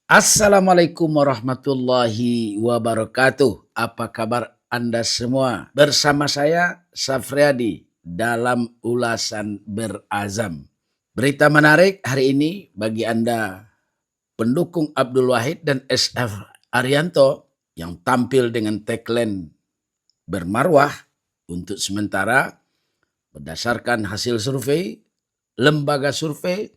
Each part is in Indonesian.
Assalamualaikum warahmatullahi wabarakatuh. Apa kabar Anda semua? Bersama saya Safriadi dalam ulasan berazam. Berita menarik hari ini bagi Anda pendukung Abdul Wahid dan SF Arianto yang tampil dengan tagline bermarwah untuk sementara berdasarkan hasil survei lembaga survei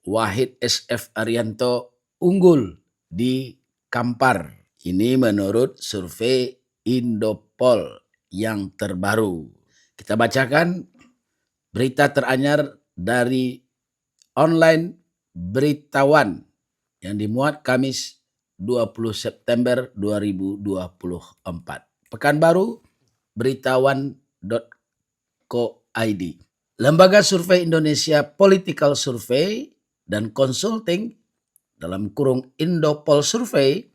Wahid SF Arianto unggul di Kampar. Ini menurut survei Indopol yang terbaru. Kita bacakan berita teranyar dari online Beritawan yang dimuat Kamis 20 September 2024. Pekanbaru beritawan.co.id. Lembaga Survei Indonesia Political Survey dan Consulting dalam kurung Indopol Survey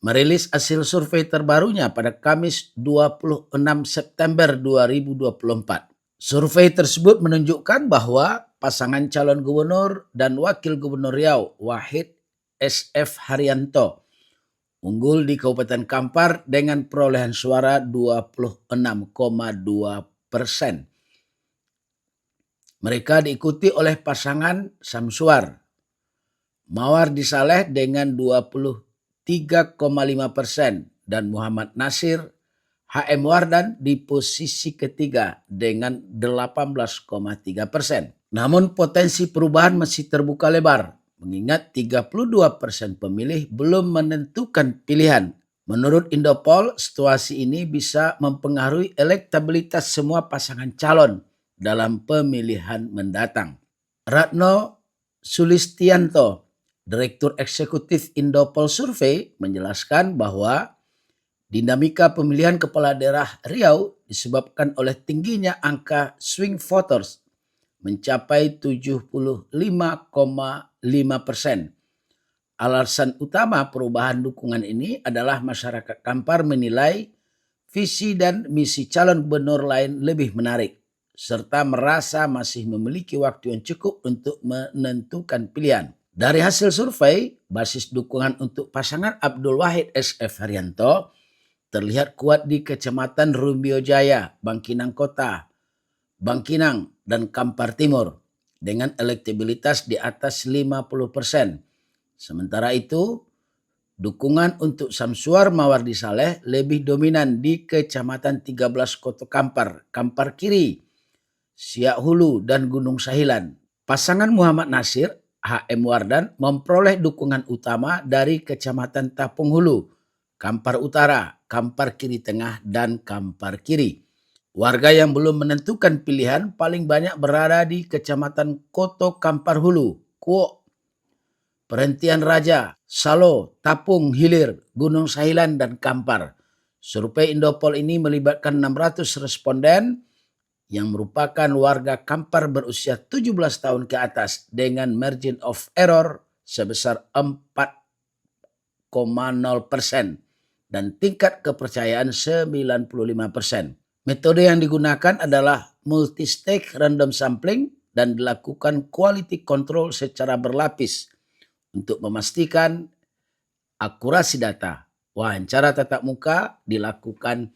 merilis hasil survei terbarunya pada Kamis 26 September 2024. Survei tersebut menunjukkan bahwa pasangan calon gubernur dan wakil gubernur Riau Wahid SF Haryanto unggul di Kabupaten Kampar dengan perolehan suara 26,2%. Mereka diikuti oleh pasangan Samsuar Mawardi Saleh dengan 23,5% dan Muhammad Nasir HM Wardan di posisi ketiga dengan 18,3%. Namun potensi perubahan masih terbuka lebar, mengingat 32% pemilih belum menentukan pilihan. Menurut Indopol, situasi ini bisa mempengaruhi elektabilitas semua pasangan calon dalam pemilihan mendatang. Ratno Sulistianto, Direktur Eksekutif Indopol Survei, menjelaskan bahwa dinamika pemilihan kepala daerah Riau disebabkan oleh tingginya angka swing voters mencapai 75,5%. Alasan utama perubahan dukungan ini adalah masyarakat Kampar menilai visi dan misi calon gubernur lain lebih menarik, serta merasa masih memiliki waktu yang cukup untuk menentukan pilihan. Dari hasil survei, basis dukungan untuk pasangan Abdul Wahid SF Haryanto terlihat kuat di Kecamatan Rumbio Jaya, Bangkinang Kota, Bangkinang, dan Kampar Timur dengan elektabilitas di atas 50%. Sementara itu, dukungan untuk Samsuar Mawardi Saleh lebih dominan di Kecamatan 13 Kota Kampar, Kampar Kiri, Siak Hulu, dan Gunung Sahilan. Pasangan Muhammad Nasir HM Wardan memperoleh dukungan utama dari Kecamatan Tapung Hulu, Kampar Utara, Kampar Kiri Tengah, dan Kampar Kiri. Warga yang belum menentukan pilihan paling banyak berada di Kecamatan Koto Kampar Hulu, Kuok, Perhentian Raja, Salo, Tapung, Hilir, Gunung Sahilan, dan Kampar. Survei Indopol ini melibatkan 600 responden yang merupakan warga Kampar berusia 17 tahun ke atas dengan margin of error sebesar 4,0% dan tingkat kepercayaan 95%. Metode yang digunakan adalah multi-stage random sampling dan dilakukan quality control secara berlapis untuk memastikan akurasi data. Wawancara tatap muka dilakukan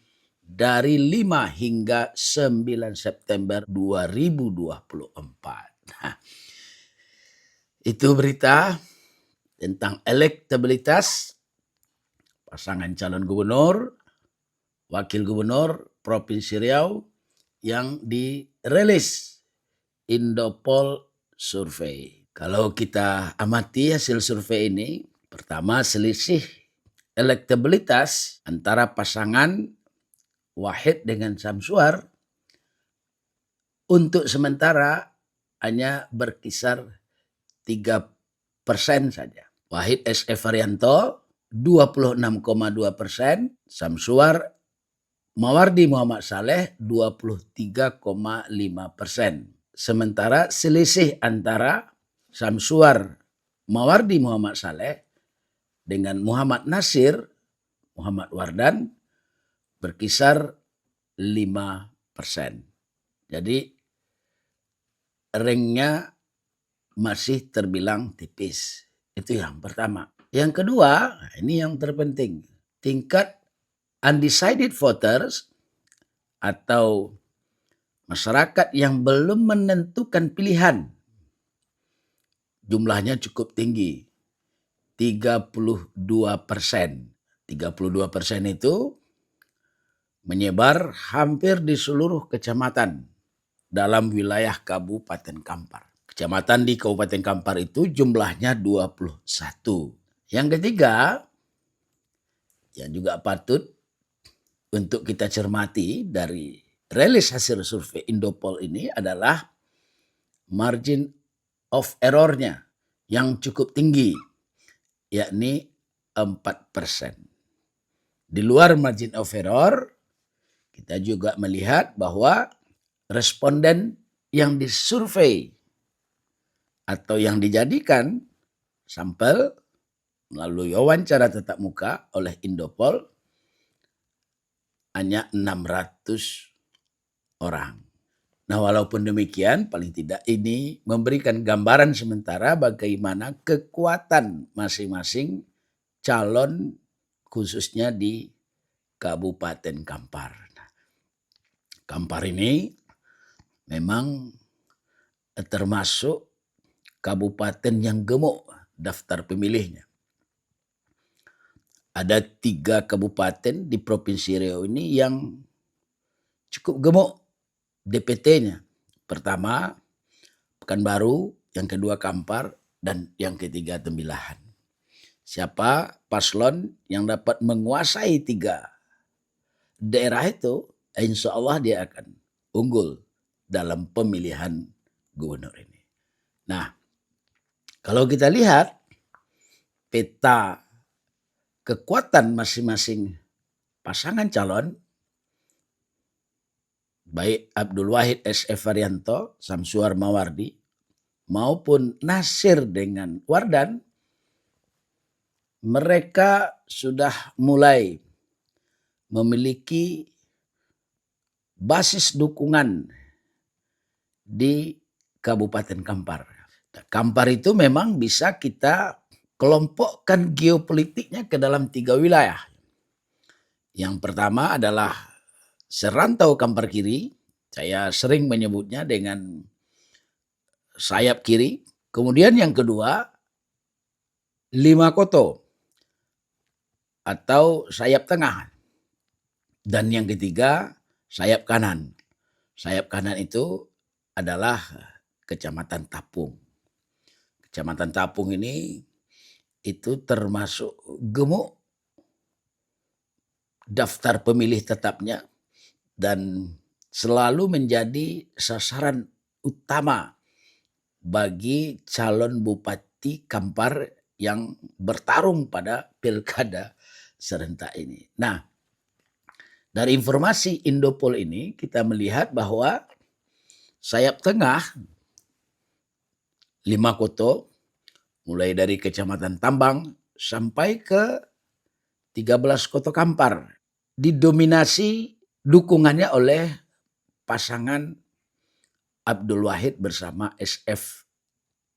dari 5 hingga 9 September 2024. Nah, itu berita tentang elektabilitas pasangan calon gubernur, wakil gubernur Provinsi Riau yang dirilis Indopol Survei. Kalau kita amati hasil survei ini, pertama selisih elektabilitas antara pasangan Wahid dengan Samsuar untuk sementara hanya berkisar 3% saja. Wahid SF Haryanto 26,2%, Samsuar Mawardi Muhammad Saleh 23,5%. Sementara selisih antara Samsuar Mawardi Muhammad Saleh dengan Muhammad Nasir Muhammad Wardan berkisar 5%. Jadi ringnya masih terbilang tipis. Itu yang pertama. Yang kedua, ini yang terpenting, tingkat undecided voters atau masyarakat yang belum menentukan pilihan jumlahnya cukup tinggi, 32%. 32% itu menyebar hampir di seluruh kecamatan dalam wilayah Kabupaten Kampar. Kecamatan di Kabupaten Kampar itu jumlahnya 21. Yang ketiga, yang juga patut untuk kita cermati dari rilis hasil survei Indopol ini adalah margin of error-nya yang cukup tinggi, yakni 4%. Di luar margin of error, kita juga melihat bahwa responden yang disurvei atau yang dijadikan sampel melalui wawancara tatap muka oleh Indopol hanya 600 orang. Nah, walaupun demikian, paling tidak ini memberikan gambaran sementara bagaimana kekuatan masing-masing calon khususnya di Kabupaten Kampar. Nah, Kampar ini memang termasuk kabupaten yang gemuk daftar pemilihnya. Ada 3 kabupaten di Provinsi Riau ini yang cukup gemuk DPT-nya. Pertama Pekanbaru, yang kedua Kampar, dan yang ketiga Tembilahan. Siapa paslon yang dapat menguasai 3 daerah itu, insya Allah dia akan unggul dalam pemilihan gubernur ini. Nah, kalau kita lihat peta kekuatan masing-masing pasangan calon, baik Abdul Wahid S.F. Haryanto, Samsuar Mawardi, maupun Nasir dengan Wardan, mereka sudah mulai memiliki basis dukungan di Kabupaten Kampar. Kampar itu memang bisa kita kelompokkan geopolitiknya ke dalam 3 wilayah. Yang pertama adalah serantau Kampar Kiri, saya sering menyebutnya dengan sayap kiri. Kemudian yang kedua, Lima Koto atau sayap tengah. Dan yang ketiga, sayap kanan. Sayap kanan itu adalah Kecamatan Tapung. Kecamatan Tapung ini itu termasuk gemuk daftar pemilih tetapnya dan selalu menjadi sasaran utama bagi calon Bupati Kampar yang bertarung pada pilkada serentak ini. Nah, dari informasi Indopol ini kita melihat bahwa sayap tengah 5 Koto mulai dari Kecamatan Tambang sampai ke 13 Koto Kampar didominasi dukungannya oleh pasangan Abdul Wahid bersama S.F.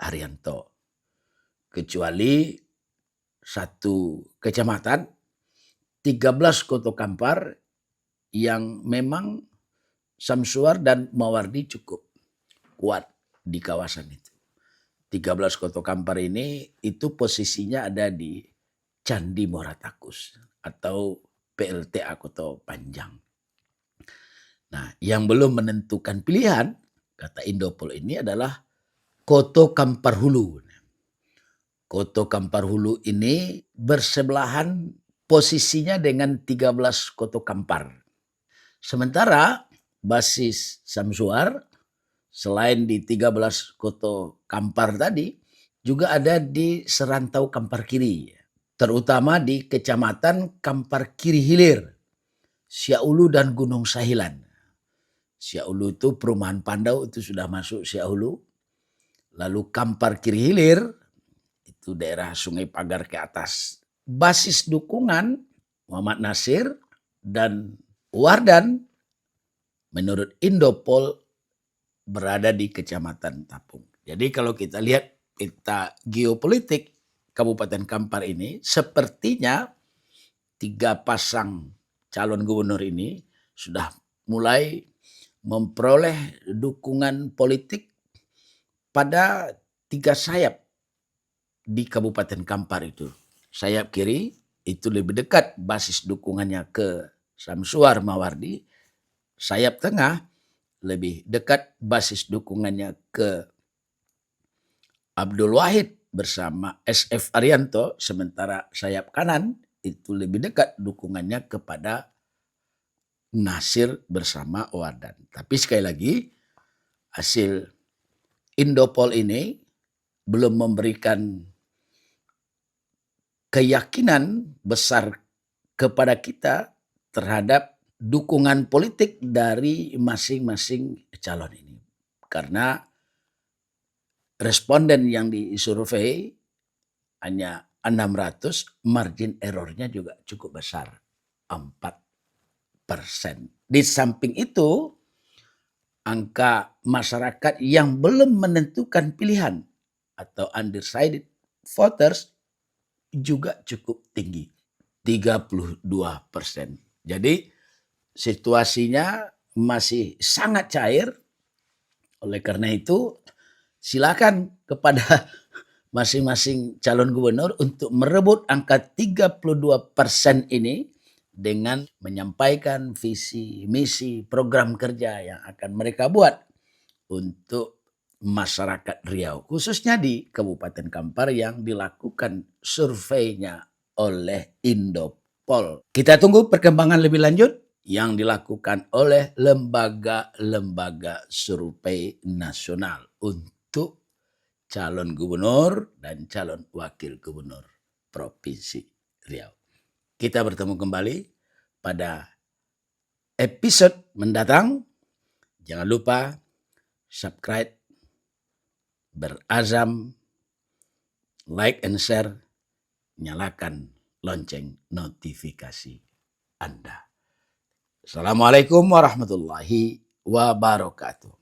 Haryanto. Kecuali 1 kecamatan, 13 Koto Kampar yang memang Samsuar dan Mawardi cukup kuat di kawasan itu. 13 Koto Kampar ini itu posisinya ada di Candi Moratakus atau PLTA Koto Panjang. Nah, yang belum menentukan pilihan, kata Indopol ini adalah Koto Kampar Hulu. Koto Kampar Hulu ini bersebelahan posisinya dengan 13 Koto Kampar. Sementara basis Samsuar selain di 13 Koto Kampar tadi juga ada di serantau Kampar Kiri, terutama di Kecamatan Kampar Kiri Hilir, Siaulu dan Gunung Sahilan. Siaulu itu perumahan Pandau itu sudah masuk Siaulu. Lalu Kampar Kiri Hilir itu daerah Sungai Pagar ke atas. Basis dukungan Muhammad Nasir dan Wardan menurut Indopol berada di Kecamatan Tapung. Jadi kalau kita lihat peta geopolitik Kabupaten Kampar ini sepertinya 3 pasang calon gubernur ini sudah mulai memperoleh dukungan politik pada 3 sayap di Kabupaten Kampar itu. Sayap kiri itu lebih dekat basis dukungannya ke Samsuar Mawardi. Sayap tengah lebih dekat basis dukungannya ke Abdul Wahid bersama SF Arianto. Sementara sayap kanan itu lebih dekat dukungannya kepada Nasir bersama Wardan. Tapi sekali lagi hasil Indopol ini belum memberikan keyakinan besar kepada kita terhadap dukungan politik dari masing-masing calon ini. Karena responden yang disurvei hanya 600, margin errornya juga cukup besar, 4%. Di samping itu, angka masyarakat yang belum menentukan pilihan atau undecided voters juga cukup tinggi, 32%. Jadi situasinya masih sangat cair. Oleh karena itu, silakan kepada masing-masing calon gubernur untuk merebut angka 32% ini dengan menyampaikan visi, misi, program kerja yang akan mereka buat untuk masyarakat Riau, khususnya di Kabupaten Kampar yang dilakukan surveinya oleh Indopol. Kita tunggu perkembangan lebih lanjut yang dilakukan oleh lembaga-lembaga survei nasional untuk calon gubernur dan calon wakil gubernur Provinsi Riau. Kita bertemu kembali pada episode mendatang. Jangan lupa subscribe, berazam, like and share, nyalakan lonceng notifikasi Anda. Assalamualaikum warahmatullahi wabarakatuh.